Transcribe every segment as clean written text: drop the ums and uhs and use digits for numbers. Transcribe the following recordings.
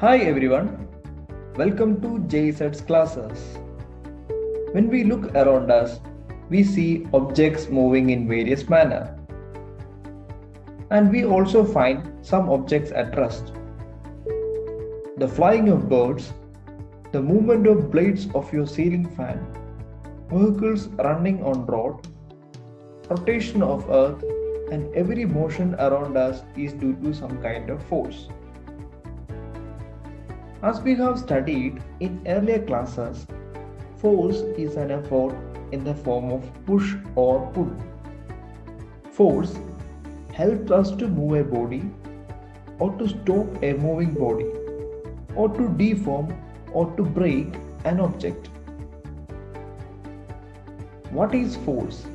Hi everyone, welcome to JSET's classes. When we look around us, we see objects moving in various manner, and we also find some objects at rest. The flying of birds, the movement of blades of your ceiling fan, vehicles running on road, rotation of earth, and every motion around us is due to some kind of force. As we have studied in earlier classes, force is an effort in the form of push or pull. Force helps us to move a body or to stop a moving body or to deform or to break an object. What is force?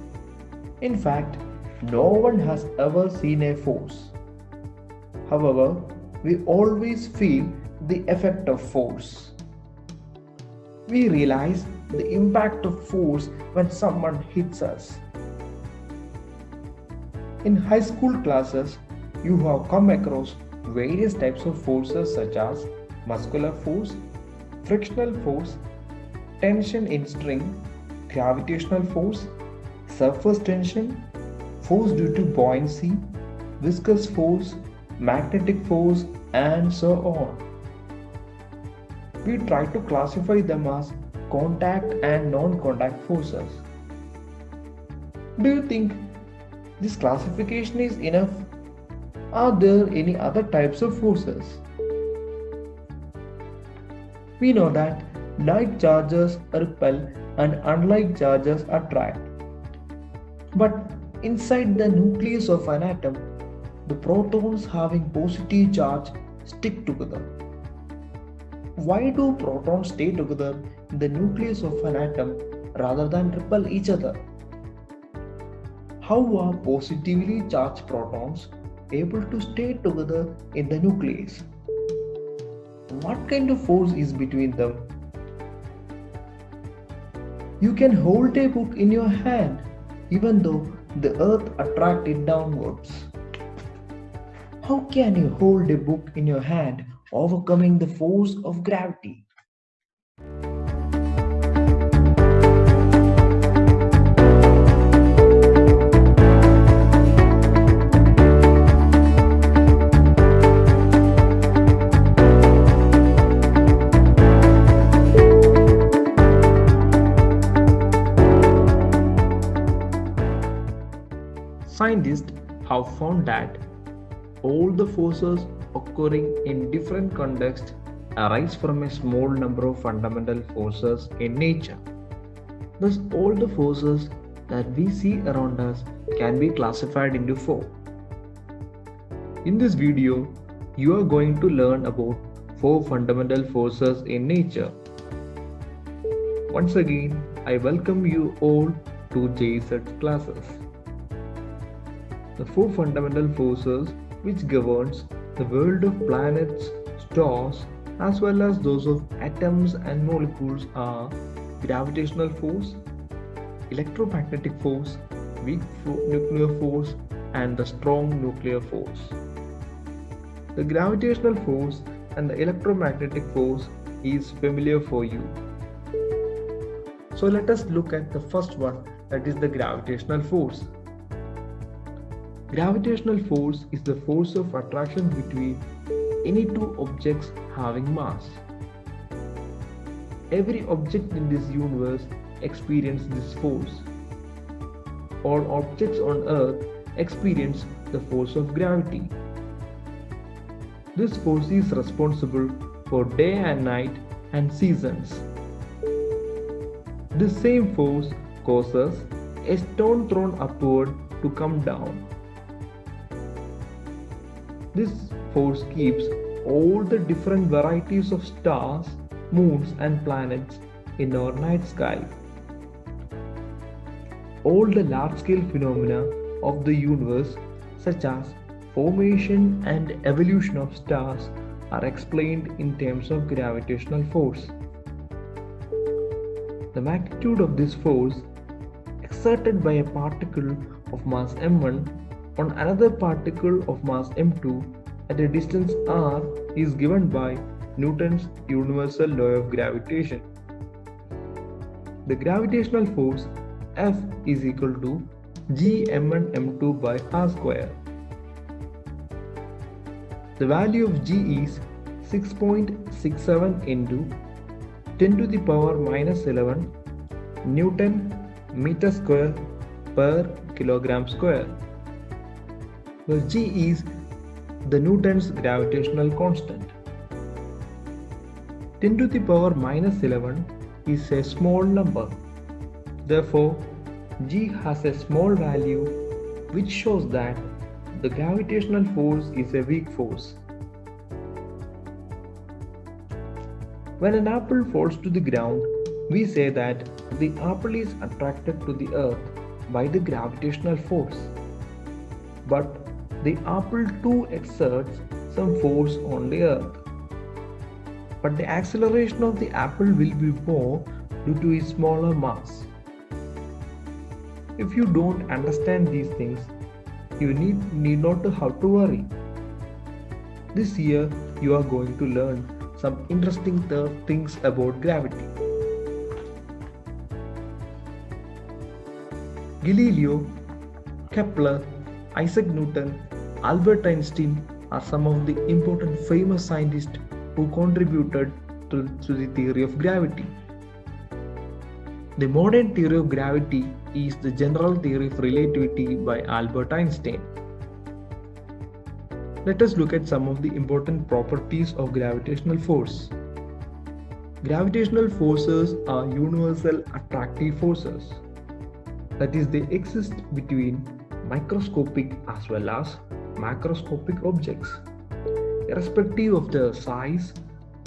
In fact, no one has ever seen a force. However, we always feel the effect of force. We realize the impact of force when someone hits us. In high school classes, you have come across various types of forces such as muscular force, frictional force, tension in string, gravitational force, surface tension, force due to buoyancy, viscous force, magnetic force, and so on. We try to classify them as contact and non-contact forces. Do you think this classification is enough? Are there any other types of forces? We know that like charges repel and unlike charges attract. But inside the nucleus of an atom, the protons having positive charge stick together. Why do protons stay together in the nucleus of an atom rather than repel each other? How are positively charged protons able to stay together in the nucleus? What kind of force is between them? You can hold a book in your hand even though the earth attracts it downwards. How can you hold a book in your hand overcoming the force of gravity? Scientists have found that all the forces occurring in different contexts arise from a small number of fundamental forces in nature. Thus, all the forces that we see around us can be classified into four. In this video, you are going to learn about four fundamental forces in nature. Once again, I welcome you all to JSET classes. The four fundamental forces which governs the world of planets, stars, as well as those of atoms and molecules are gravitational force, electromagnetic force, weak nuclear force, and the strong nuclear force. The gravitational force and the electromagnetic force is familiar for you. So let us look at the first one, that is the gravitational force. Gravitational force is the force of attraction between any two objects having mass. Every object in this universe experiences this force. All objects on Earth experience the force of gravity. This force is responsible for day and night and seasons. This same force causes a stone thrown upward to come down. This force keeps all the different varieties of stars, moons, and planets in our night sky. All the large-scale phenomena of the universe, such as formation and evolution of stars, are explained in terms of gravitational force. The magnitude of this force exerted by a particle of mass m1 on another particle of mass m2 at a distance r is given by Newton's universal law of gravitation. The gravitational force F is equal to Gm1 m2 by r square. The value of G is 6.67 into 10 to the power minus 11 Newton meter square per kilogram square, where G is the Newton's gravitational constant. 10 to the power minus 11 is a small number. Therefore, G has a small value, which shows that the gravitational force is a weak force. When an apple falls to the ground, we say that the apple is attracted to the earth by the gravitational force. But the apple too exerts some force on the earth. But the acceleration of the apple will be more due to its smaller mass. If you don't understand these things, you need not to have to worry. This year, you are going to learn some interesting things about gravity. Galileo, Kepler, Isaac Newton, Albert Einstein are some of the important famous scientists who contributed to the theory of gravity. The modern theory of gravity is the general theory of relativity by Albert Einstein. Let us look at some of the important properties of gravitational force. Gravitational forces are universal attractive forces. That is, they exist between microscopic as well as macroscopic objects, irrespective of the size,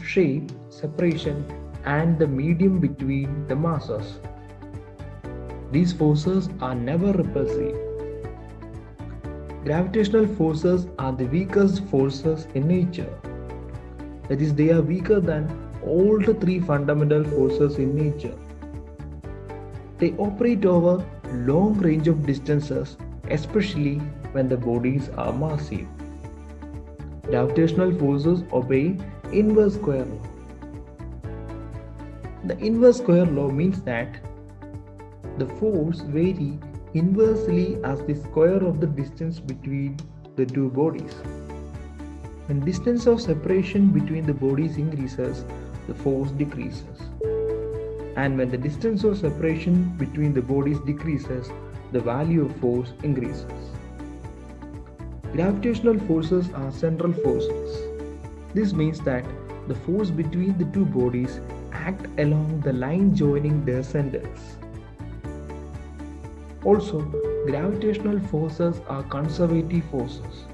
shape, separation, and the medium between the masses. These forces are never repulsive. Gravitational forces are the weakest forces in nature. That is, they are weaker than all the three fundamental forces in nature. They operate over long range of distances, especially when the bodies are massive. Gravitational forces obey inverse square law. The inverse square law means that the force vary inversely as the square of the distance between the two bodies. When distance of separation between the bodies increases, the force decreases. And when the distance of separation between the bodies decreases, the value of force increases. Gravitational forces are central forces. This means that the force between the two bodies act along the line joining their centers. Also, gravitational forces are conservative forces.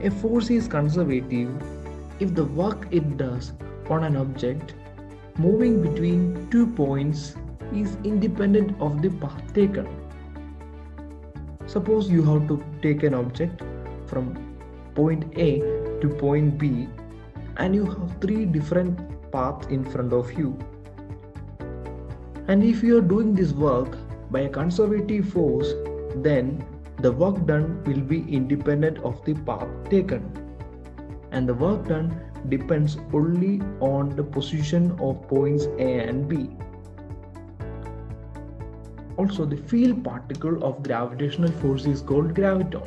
A force is conservative if the work it does on an object moving between 2 points is independent of the path taken. Suppose you have to take an object from point A to point B and you have 3 different paths in front of you. And if you are doing this work by a conservative force, then the work done will be independent of the path taken. And the work done depends only on the position of points A and B. Also, the field particle of gravitational force is called graviton.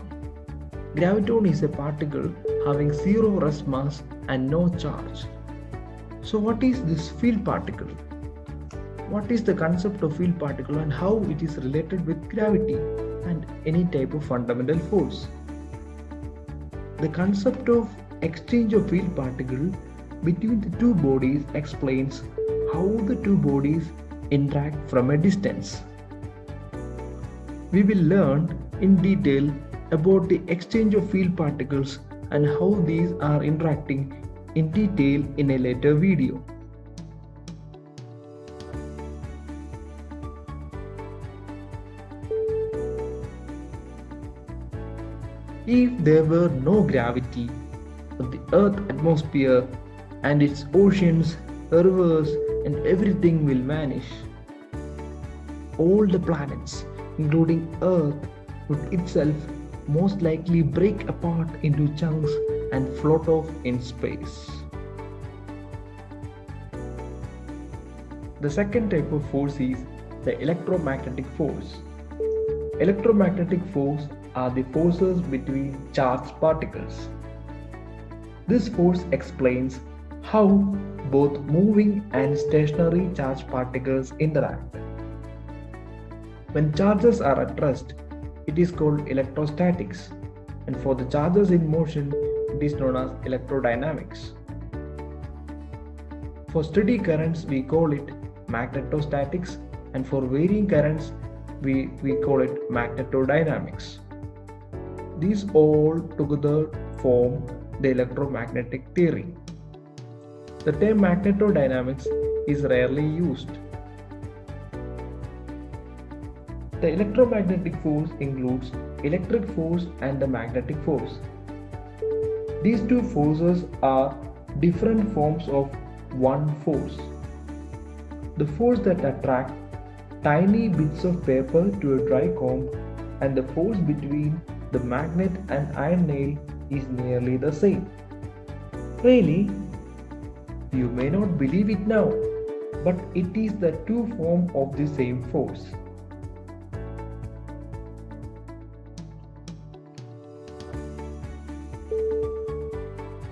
Graviton is a particle having zero rest mass and no charge. So what is this field particle? What is the concept of field particle and how it is related with gravity and any type of fundamental force? The concept of exchange of field particle between the two bodies explains how the two bodies interact from a distance. We will learn in detail about the exchange of field particles and how these are interacting in detail in a later video. If there were no gravity, the Earth's atmosphere and its oceans, rivers, and everything will vanish. All the planets, including Earth, would itself most likely break apart into chunks and float off in space. The second type of force is the electromagnetic force. Electromagnetic force are the forces between charged particles. This force explains how both moving and stationary charged particles interact. When charges are at rest, it is called electrostatics, and for the charges in motion, it is known as electrodynamics. For steady currents, we call it magnetostatics, and for varying currents, we call it magnetodynamics. These all together form the electromagnetic theory. The term magnetodynamics is rarely used. The electromagnetic force includes electric force and the magnetic force. These two forces are different forms of one force. The force that attracts tiny bits of paper to a dry comb and the force between the magnet and iron nail is nearly the same. Really? You may not believe it now, but it is the two forms of the same force.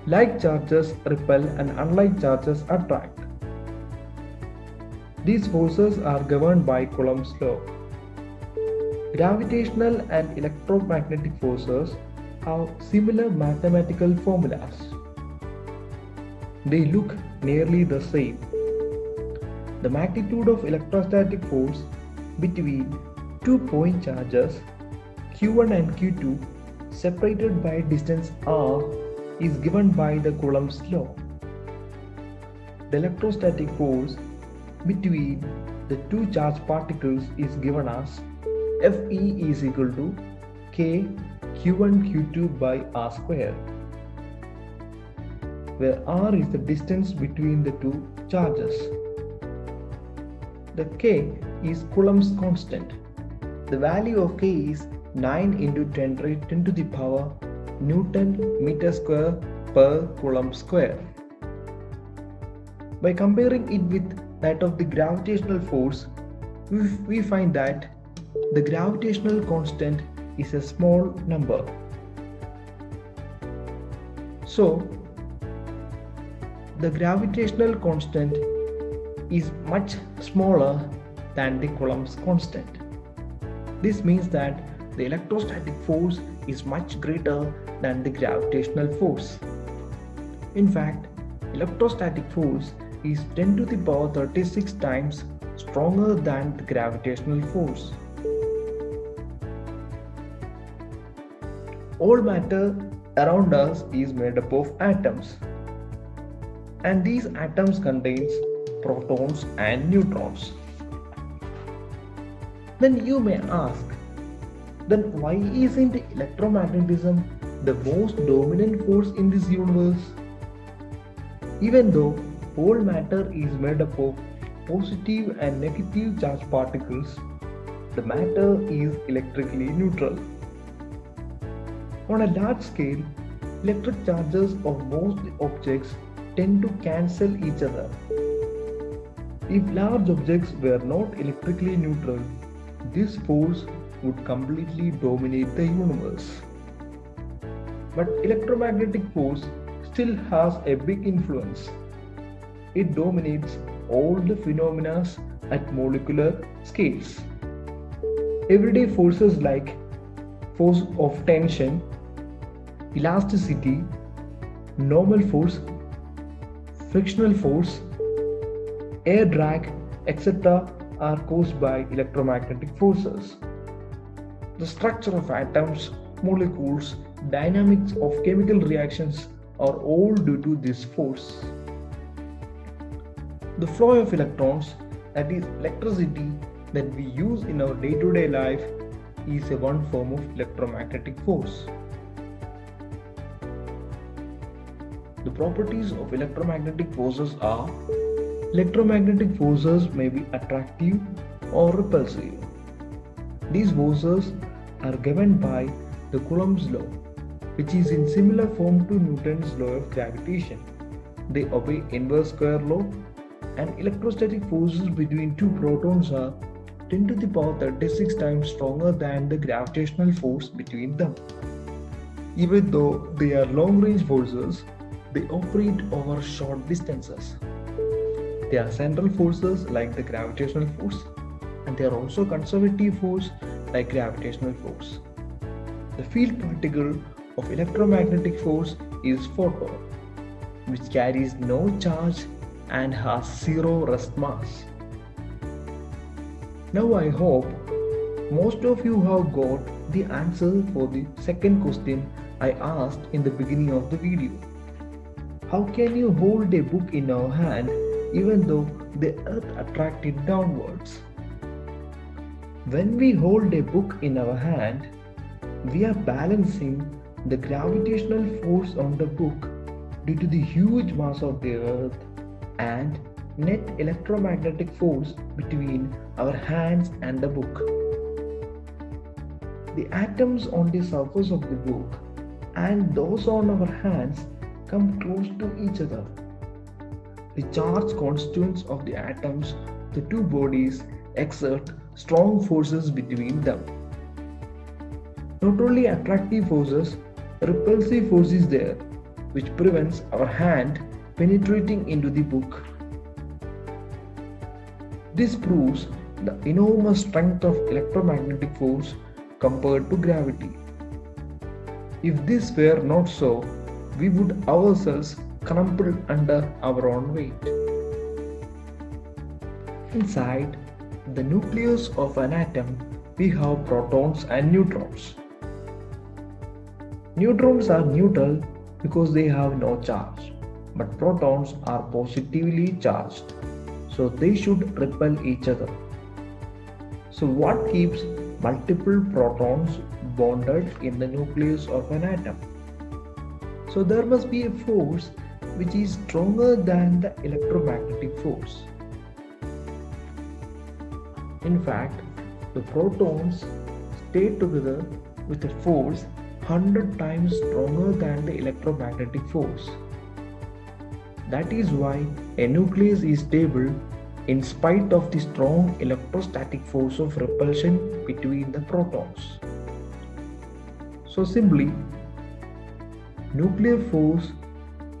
Like charges repel and unlike charges attract. These forces are governed by Coulomb's law. Gravitational and electromagnetic forces have similar mathematical formulas. They look nearly the same. The magnitude of electrostatic force between two point charges Q1 and Q2 separated by distance r is given by the Coulomb's law. The electrostatic force between the two charged particles is given as Fe is equal to K Q1 Q2 by r square, where r is the distance between the two charges. The K is Coulomb's constant. The value of K is 9 into 10 to the power Newton meter square per Coulomb square. By comparing it with that of the gravitational force, we find that the gravitational constant is a small number. So, the gravitational constant is much smaller than the Coulomb's constant. This means that the electrostatic force is much greater than the gravitational force. In fact, electrostatic force is 10 to the power 36 times stronger than the gravitational force. All matter around us is made up of atoms, and these atoms contains protons and neutrons. Then you may ask, then why isn't electromagnetism the most dominant force in this universe? Even though all matter is made up of positive and negative charged particles, the matter is electrically neutral. On a large scale, electric charges of most objects tend to cancel each other. If large objects were not electrically neutral, this force would completely dominate the universe. But electromagnetic force still has a big influence. It dominates all the phenomena at molecular scales. Everyday forces like force of tension, elasticity, normal force, frictional force, air drag, etc. are caused by electromagnetic forces. The structure of atoms, molecules, dynamics of chemical reactions are all due to this force. The flow of electrons, that is electricity that we use in our day-to-day life, is a one form of electromagnetic force. The properties of electromagnetic forces are: electromagnetic forces may be attractive or repulsive. These forces are governed by the Coulomb's law, which is in similar form to Newton's law of gravitation. They obey inverse square law and electrostatic forces between two protons are 10 to the power 36 times stronger than the gravitational force between them. Even though they are long range forces, they operate over short distances. They are central forces like the gravitational force, and they are also conservative force like gravitational force. The field particle of electromagnetic force is photon, which carries no charge and has zero rest mass. Now I hope most of you have got the answer for the second question I asked in the beginning of the video. How can you hold a book in our hand even though the earth attracts it downwards? When we hold a book in our hand, we are balancing the gravitational force on the book due to the huge mass of the earth and net electromagnetic force between our hands and the book. The atoms on the surface of the book and those on our hands come close to each other. The charge constituents of the atoms, the two bodies, exert strong forces between them. Not only attractive forces, repulsive force is there, which prevents our hand penetrating into the book. This proves the enormous strength of electromagnetic force compared to gravity. If this were not so, we would ourselves crumple under our own weight. Inside the nucleus of an atom, we have protons and neutrons. Neutrons are neutral because they have no charge, but protons are positively charged, so they should repel each other. So what keeps multiple protons bonded in the nucleus of an atom? So there must be a force which is stronger than the electromagnetic force. In fact, the protons stay together with a force 100 times stronger than the electromagnetic force. That is why a nucleus is stable in spite of the strong electrostatic force of repulsion between the protons. So simply, nuclear force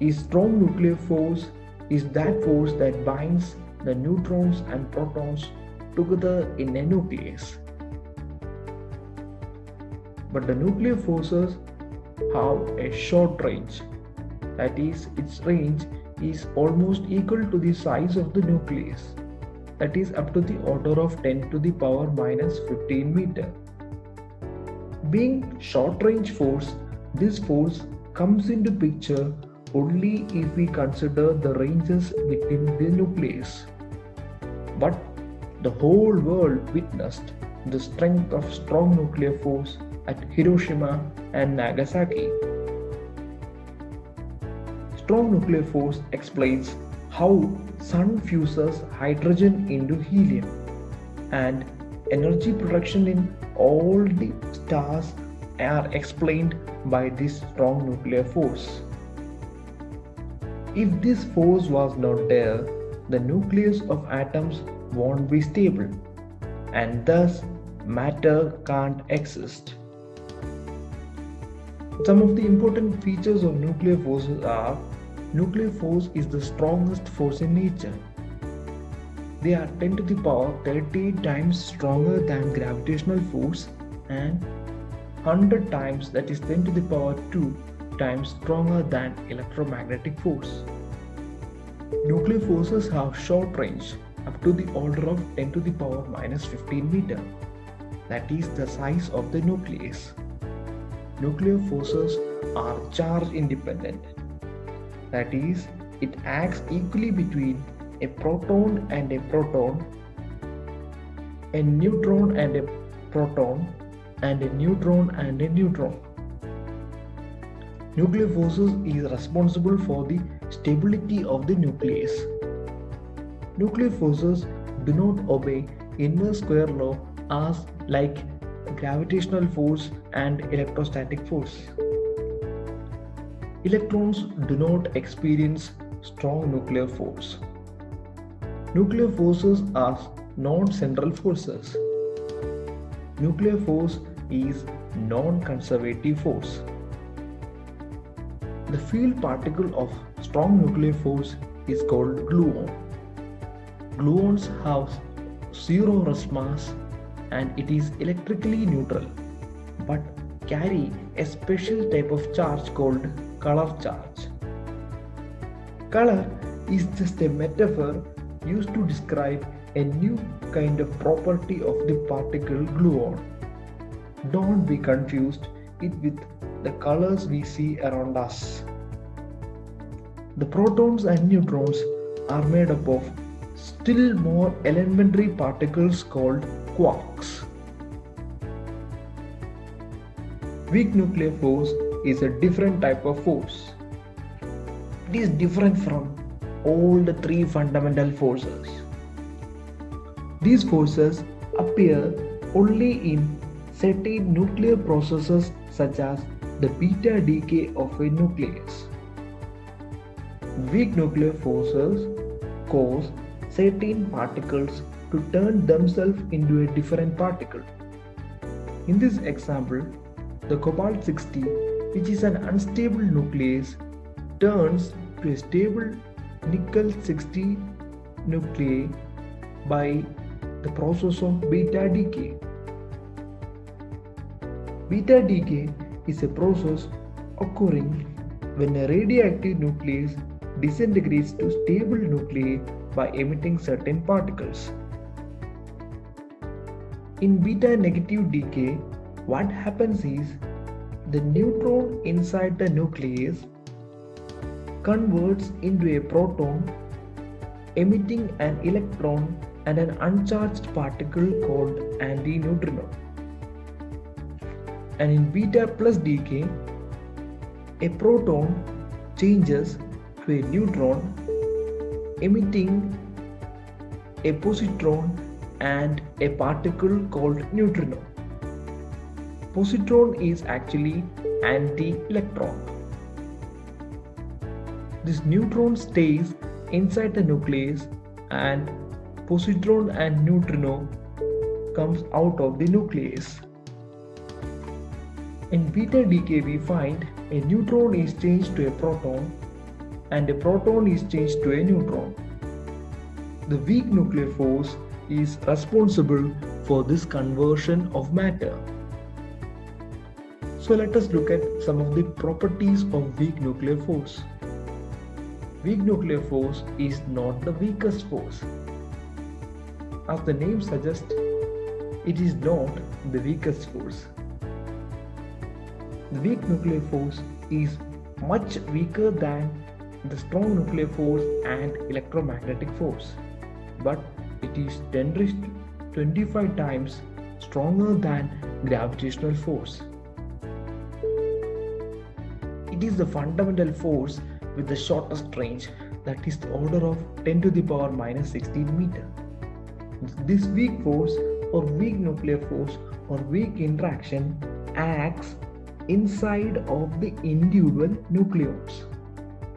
is strong. Nuclear force is that force that binds the neutrons and protons together in a nucleus. But the nuclear forces have a short range, that is, its range is almost equal to the size of the nucleus, that is up to the order of 10 to the power minus 15 meter. Being short range force, this force comes into picture only if we consider the ranges within the nucleus. But the whole world witnessed the strength of strong nuclear force at Hiroshima and Nagasaki. Strong nuclear force explains how sun fuses hydrogen into helium, and energy production in all the stars are explained by this strong nuclear force. If this force was not there, the nucleus of atoms won't be stable, and thus matter can't exist. Some of the important features of nuclear forces are: nuclear force is the strongest force in nature. They are 10 to the power 30 times stronger than gravitational force and 100 times, that is 10 to the power 2 times stronger than electromagnetic force. Nuclear forces have short range up to the order of 10 to the power minus 15 meter, that is the size of the nucleus. Nuclear forces are charge independent, that is, it acts equally between a proton and a proton, a neutron and a proton, and a neutron and a neutron. Nuclear forces is responsible for the stability of the nucleus. Nuclear forces do not obey inverse square law as like gravitational force and electrostatic force. Electrons do not experience strong nuclear force. Nuclear forces are non-central forces. Nuclear force is non-conservative force. The field particle of strong nuclear force is called gluon. Gluons have zero rest mass and it is electrically neutral but carry a special type of charge called color charge. Color is just a metaphor used to describe a new kind of property of the particle gluon. Don't be confused it with the colors we see around us. The protons and neutrons are made up of still more elementary particles called quarks. Weak nuclear force is a different type of force. It is different from all the three fundamental forces. These forces appear only in certain nuclear processes such as the beta decay of a nucleus. Weak nuclear forces cause certain particles to turn themselves into a different particle. In this example, the cobalt 60, which is an unstable nucleus, turns to a stable nickel 60 nuclei by the process of beta decay. Beta decay is a process occurring when a radioactive nucleus disintegrates to stable nuclei by emitting certain particles. In beta negative decay, what happens is the neutron inside the nucleus converts into a proton, emitting an electron and an uncharged particle called antineutrino. And in beta plus decay, a proton changes to a neutron, emitting a positron and a particle called neutrino. Positron is actually anti-electron. This neutron stays inside the nucleus and positron and neutrino comes out of the nucleus. In beta decay we find a neutron is changed to a proton and a proton is changed to a neutron. The weak nuclear force is responsible for this conversion of matter. So let us look at some of the properties of weak nuclear force. Weak nuclear force is not the weakest force. As the name suggests, it is not the weakest force. The weak nuclear force is much weaker than the strong nuclear force and electromagnetic force, but it is 10 raised to 25 times stronger than gravitational force. It is the fundamental force with the shortest range, that is the order of 10 to the power minus 16 meter. This weak force or weak nuclear force or weak interaction acts inside of the individual nucleons,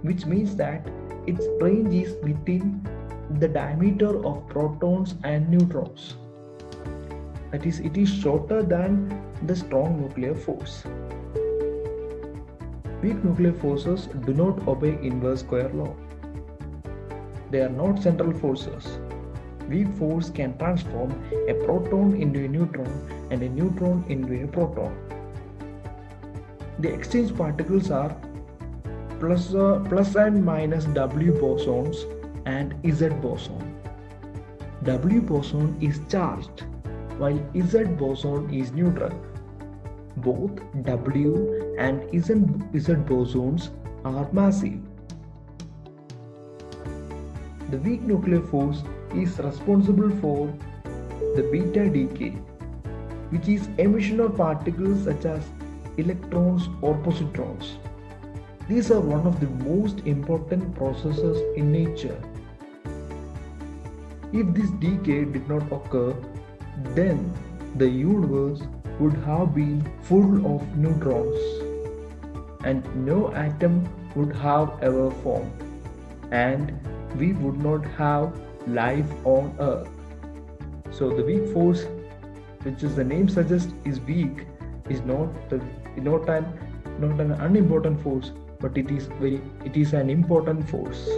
which means that its range is within the diameter of protons and neutrons. That is, it is shorter than the strong nuclear force. Weak nuclear forces do not obey inverse square law. They are not central forces. Weak force can transform a proton into a neutron and a neutron into a proton. The exchange particles are plus and minus W bosons and Z boson. W boson is charged while Z boson is neutral. Both W and Z bosons are massive. The weak nuclear force is responsible for the beta decay, which is emission of particles such as electrons or positrons. These are one of the most important processes in nature. If this decay did not occur, then the universe would have been full of neutrons and no atom would have ever formed, and we would not have life on Earth. So the weak force, which is the name suggests is weak, is not an unimportant force, but it is an important force.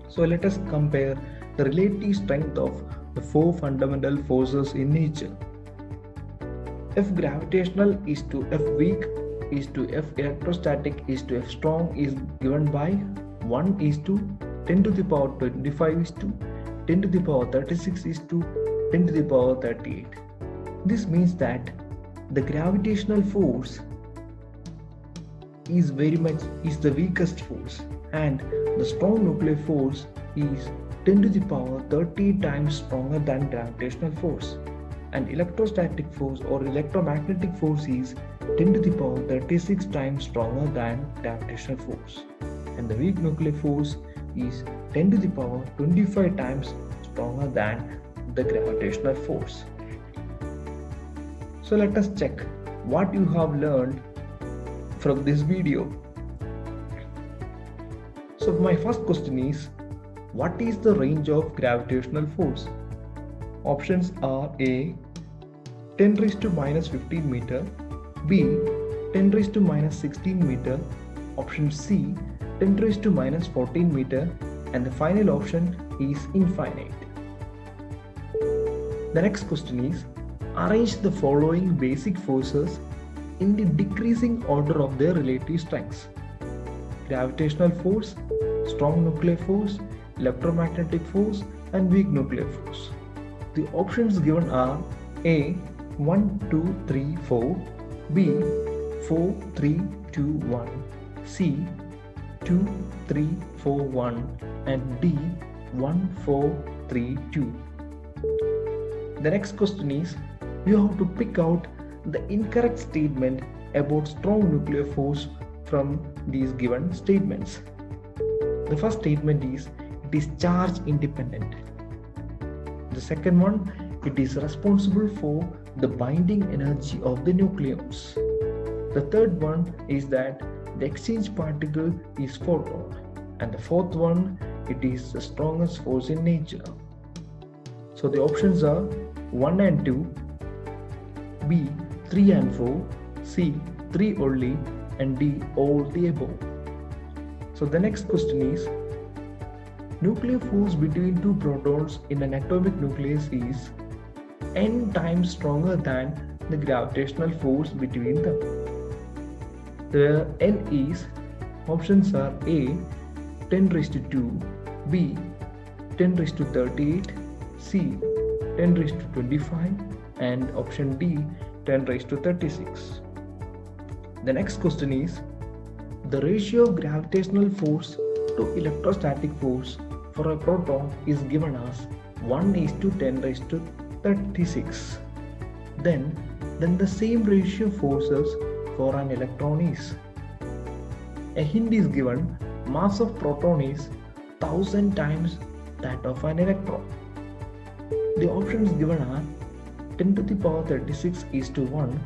So let us compare the relative strength of the four fundamental forces in nature. F gravitational is to F weak is to F electrostatic is to F strong is given by 1 is to 10 to the power 25 is to 10 to the power 36 is to 10 to the power 38. This means that the gravitational force is the weakest force, and the strong nuclear force is 10 to the power 30 times stronger than gravitational force, and electrostatic force or electromagnetic force is 10 to the power 36 times stronger than gravitational force, and the weak nuclear force is 10 to the power 25 times stronger than the gravitational force. So let us check what you have learned from this video. So my first question is, what is the range of gravitational force? Options are A, 10 raised to minus 15 meter, B, 10 raised to minus 16 meter, option C, 10 raised to minus 14 meter, and the final option is infinite. The next question is, arrange the following basic forces in the decreasing order of their relative strengths: gravitational force, strong nuclear force, electromagnetic force, and weak nuclear force. The options given are A, 1, 2, 3, 4, B, 4, 3, 2, 1, C, 2, 3, 4, 1, and D, 1, 4, 3, 2. The next question is, you have to pick out the incorrect statement about strong nuclear force from these given statements. The first statement is, it is charge independent. The second one, it is responsible for the binding energy of the nucleons. The third one is that the exchange particle is photon. And the fourth one, it is the strongest force in nature. So the options are 1 and 2, B, 3 and 4, C, 3 only, and D, all the above. So the next question is, nuclear force between two protons in an atomic nucleus is n times stronger than the gravitational force between them. The n is, options are A, 10 raised to 2, B, 10 raised to 38, C, 10 raised to 25, and option D, 10 raised to 36. The next question is, the ratio of gravitational force to electrostatic force for a proton is given as 1 is to 10 raised to 36. Then the same ratio forces for an electron is. A hint is given, mass of proton is 1000 times that of an electron. The options given are 10 to the power 36 is to 1,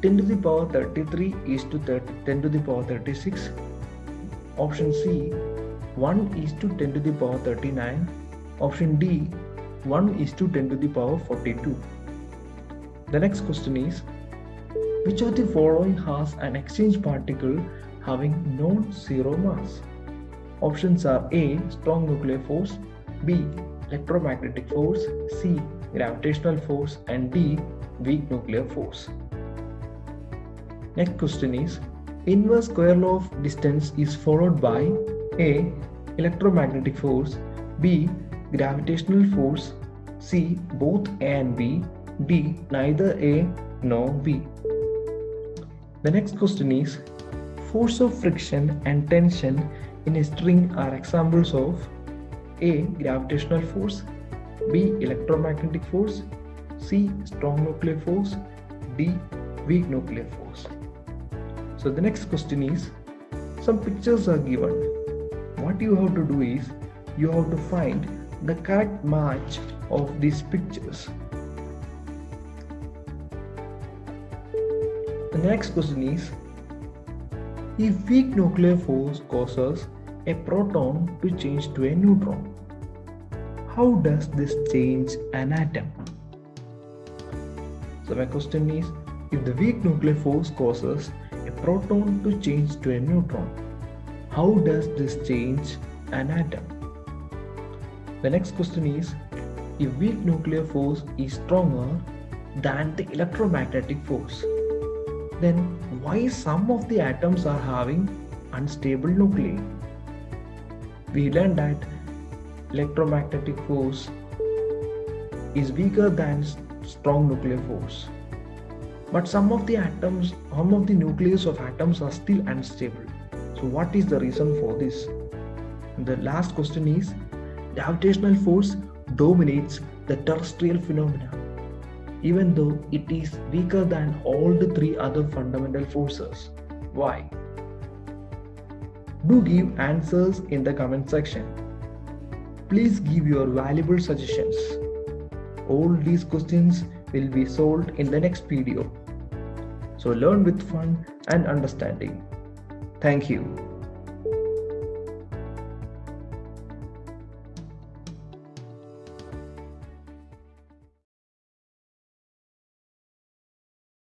10 to the power 33 is to 10 to the power 36, option C, 1 is to 10 to the power 39, option D, 1 is to 10 to the power 42. The next question is, which of the following has an exchange particle having non-zero mass? Options are A, strong nuclear force, B, electromagnetic force, C, gravitational force, and D, weak nuclear force. Next question is, inverse square law of distance is followed by A, electromagnetic force, B, gravitational force, C, both A and B, D, neither A nor B. The next question is, force of friction and tension in a string are examples of A, gravitational force, B, electromagnetic force, C, strong nuclear force, D, weak nuclear force. So the next question is, some pictures are given. What you have to do is, you have to find the correct match of these pictures. The next question is, if weak nuclear force causes a proton to change to a neutron, how does this change an atom? So my question is, if the weak nuclear force causes a proton to change to a neutron, how does this change an atom? The next question is, if weak nuclear force is stronger than the electromagnetic force, then why some of the atoms are having unstable nuclei? We learned that electromagnetic force is weaker than strong nuclear force, but some of the nucleus of atoms are still unstable. So what is the reason for this? The last question is, gravitational force dominates the terrestrial phenomena, even though it is weaker than all the three other fundamental forces. Why? Do give answers in the comment section. Please give your valuable suggestions. All these questions will be solved in the next video. So learn with fun and understanding. Thank you.